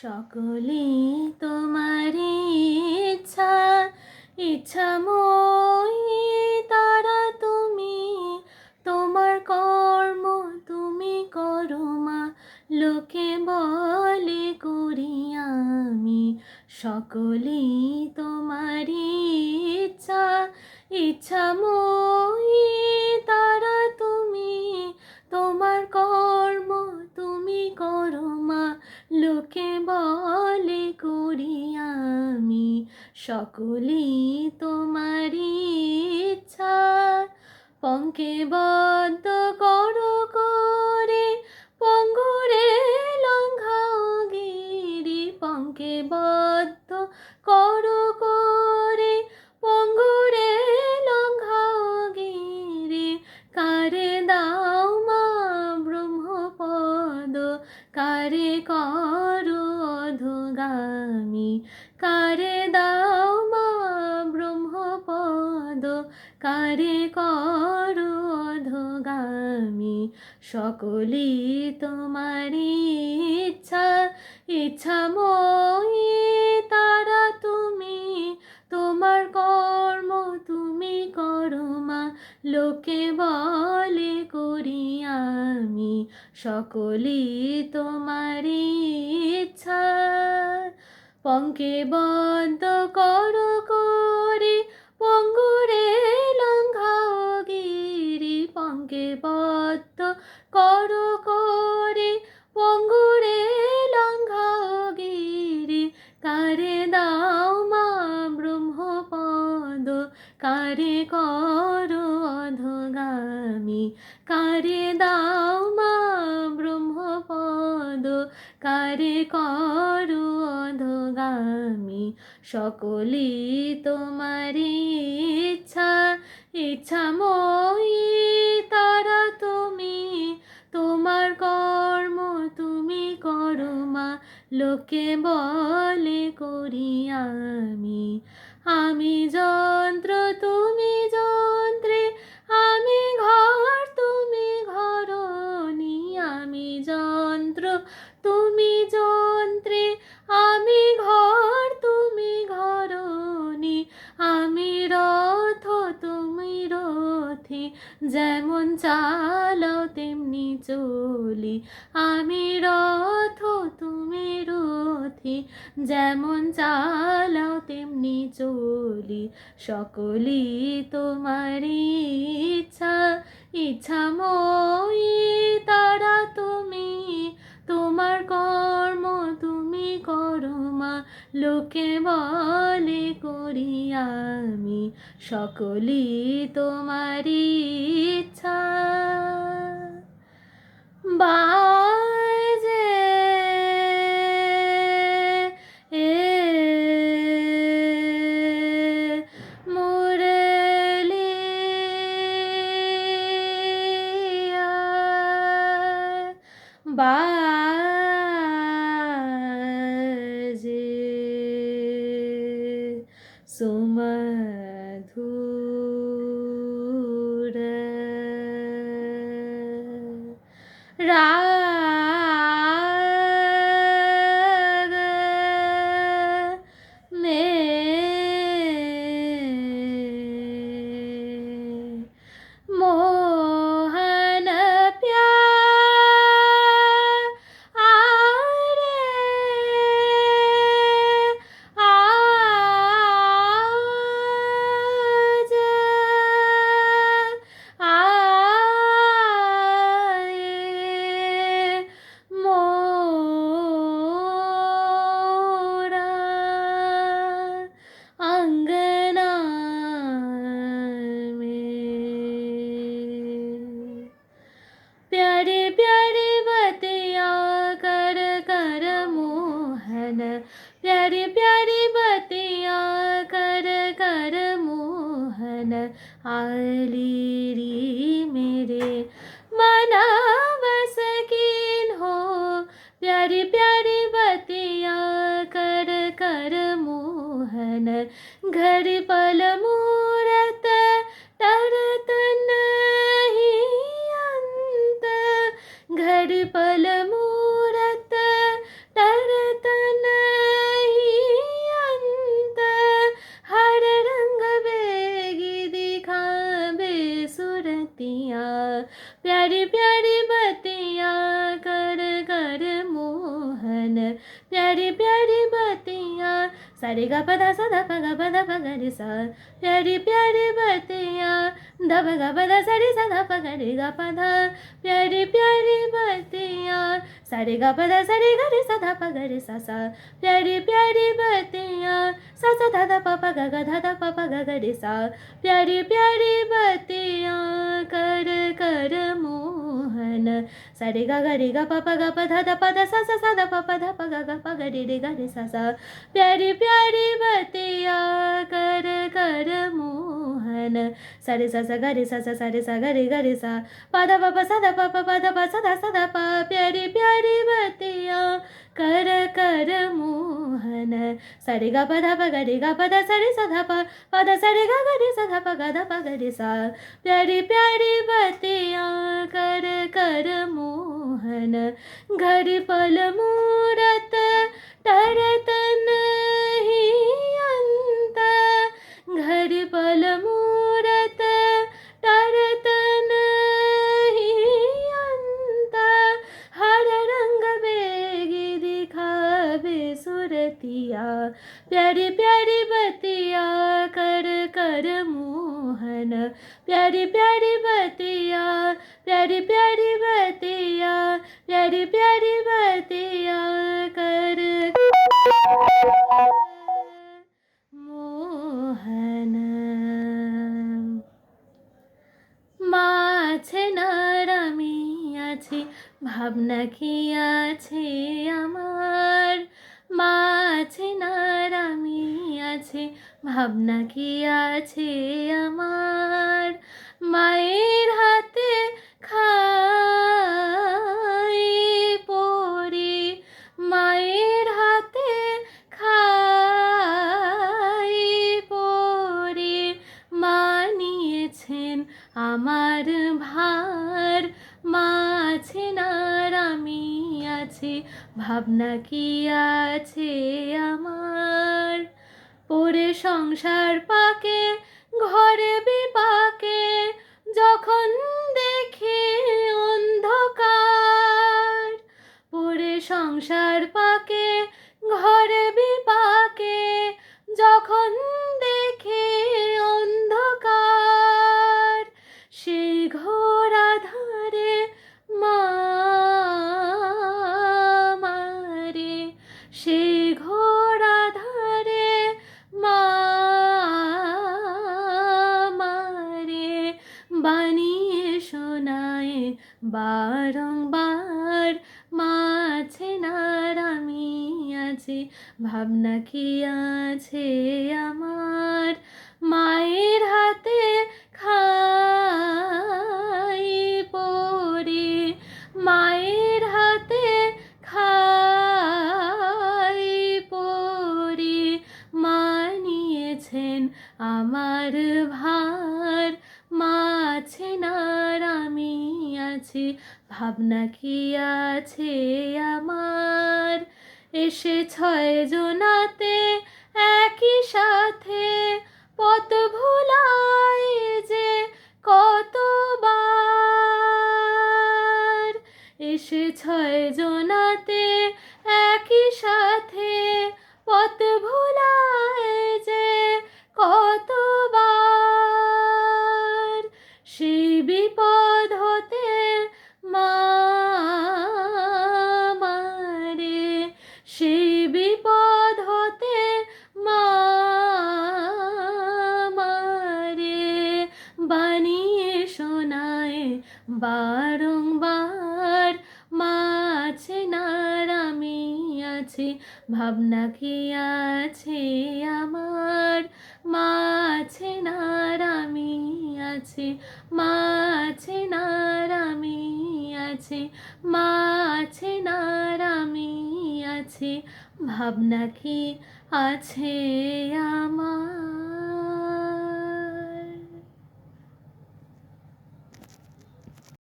সকলেই তোমারই ইচ্ছা, ইচ্ছাময়ী তারা তুমি, তোমার কর্ম তুমি করো মা, লোকে বলে করি আমি। সকলেই তোমারই ইচ্ছা, ইচ্ছাময়ী তারা তুমি, তোমার কর্ম তুমি করো মা, লোকে বলে করি আমি। সকলেই তোমারই ইচ্ছা, পঙ্কে বদ্ধ করো করে, পঙ্গুরে লঙ্ঘাও গিরি, পঙ্কে বদ্ধ করো করে, পঙ্গুরে লঙ্ঘাও গিরি। কারে দাও মা ব্রহ্মপদ, কারে করো অধোগামী, কারে দাও মা ব্রহ্মপদ, কারে করো অধোগামী। সকলেই তোমারই ইচ্ছা, ইচ্ছাময়ী তারা তুমি, তোমার কর্ম তুমি করো মা, লোকে বলে করি আমি। সকলেই তোমারই ইচ্ছা, পঙ্কে বদ্ধ করো করে, পঙ্গুরে লঙ্ঘাও গিরি, পঙ্কে বদ্ধ করো করে, পঙ্গুরে লঙ্ঘাও গিরি। কারে দাও মা ব্রহ্মপদ, কারে করো অধোগামী, কারে দাও মা ব্রহ্মপদ, কারে করো অধোগামী। সকলেই তোমারই ইচ্ছা, ইচ্ছাময়ী তারা তুমি, তোমার কর্ম তুমি করো মা, লোকে বলে করি আমি। আমি যন্ত্র তুমি যন্ত্রে, আমি ঘর তুমি ঘরণী, আমি যন্ত্র তুমি যন্ত্রে, আমি ঘর তুমি ঘরণী, আমি রথ তুমি রথী, যেমন চালাও তেমনি চলি, আমি রথ তুমি রথী, যেমন চালাও তেমনি চলি। সকলেই তোমারই ইচ্ছা, ইচ্ছাময়ী তারা তুমি, তোমার কর্ম তুমি করো মা, লোকে বলে করি আমি। সকলেই তোমারই ইচ্ছা। বাজে মুরলিয়া, বাজে সুমধুর, রাগ में मोहन प्यार आरे आज आए मोरा अंगना में। प्यारे प्यारे बतिया कर कर मोहन, प्यारे प्यारे बतिया कर कर मोहन, आलीरी मेरे मना बस कीन हो। प्यारी प्यारी बतिया कर कर मोहन, घर पल मूरत तरत नहीं अंत, घर पल मूरत तरत सा रे गा प धा सा धा प गा प धा प गा रे सा प्यारी प्यारी बत्तियाँ धा प गा प धा सा रे सा धा प गा रे गा प धा प्यारी प्यारी बत्तियाँ सा रे गा प धा सा रे गा रे सा धा प गा रे सा प्यारी प्यारी बत्तियाँ सा धा धा प प गा गा धा धा प प गा गा रे सा प्यारी प्यारी बत्तियाँ कर कर मोहन सा रे गा प प गा प धा धा प धा सा धा प प धा प गा गा प गा रे गा रे सा प्यारी प्यारी बत्तियाँ कर कर मोहन सा रे सा गा रे सा रे सा गा रे सा प धा प प सा धा प प धा प सा धा प प्यारी प्यारी बत्तियाँ कर कर मोहन सा रे गा प धा प गा रे गा प धा सा रे सा धा प धा सा रे गा रे सा धा प गा धा प गा रे सा प्यारी प्यारी बत्तियाँ कर कर मोहन घर पल मूरत तरत नहीं अंत घर पल मूरत तरत नहीं अंत हर रंग बेगी दिखावे सुरतिया प्यारी प्यारी बत्तियाँ कर कर मोहन प्यारी प्यारी बत्तियाँ प्यारी प्यारी बत्तियाँ प्यारी प्यारी बत्तियाँ कर मोहन মাছে নারামি আছে ভাবনা কি আছে আমার মাছে নারামি আছে ভাবনা কি আছে আমার মায়ের হাতে খাই পড়ি মায়ের হাতে খাই পড়ি মা নিয়েছেন আমার ভার মাছে নারামি আছে ভাবনা কি আছে আমার পরে সংসার পাকে ঘরে বিপাকে যখন দেখি অন্ধকার পরে সংসার পাকে ঘরে বিপাকে যখন দেখি অন্ধকার সেই ঘোর আধারে মা মারে সেই ঘোর আধারে মা মারে বানিয়ে শোনায় বারংবার মাছে নারামি আছে ভাবনা কি আছে আমার মায়ের হাতে খাই পড়ি মায়ের হাতে খাই পড়ি মা নিয়েছেন আমার ভার মাছে নারামি আছে ভাবনা কি আছে আমার এসে 6 জনাতে একই সাথে পথ ভুলাই যে কতবার এসে 6 জনাতে একই সাথে পথ ভুলাই যে কতবার সেই বিপদ হতে মা মারে সেই বিপদ হতে মা মারে বানিয়ে শোনায় বারংবার মাছে নারামি আছে ভাবনা কি আছে আমার মাছে নারামি আছে মাছে নারামি আছে মাছে নারামি আছে ভাবনা কি আছে আমার।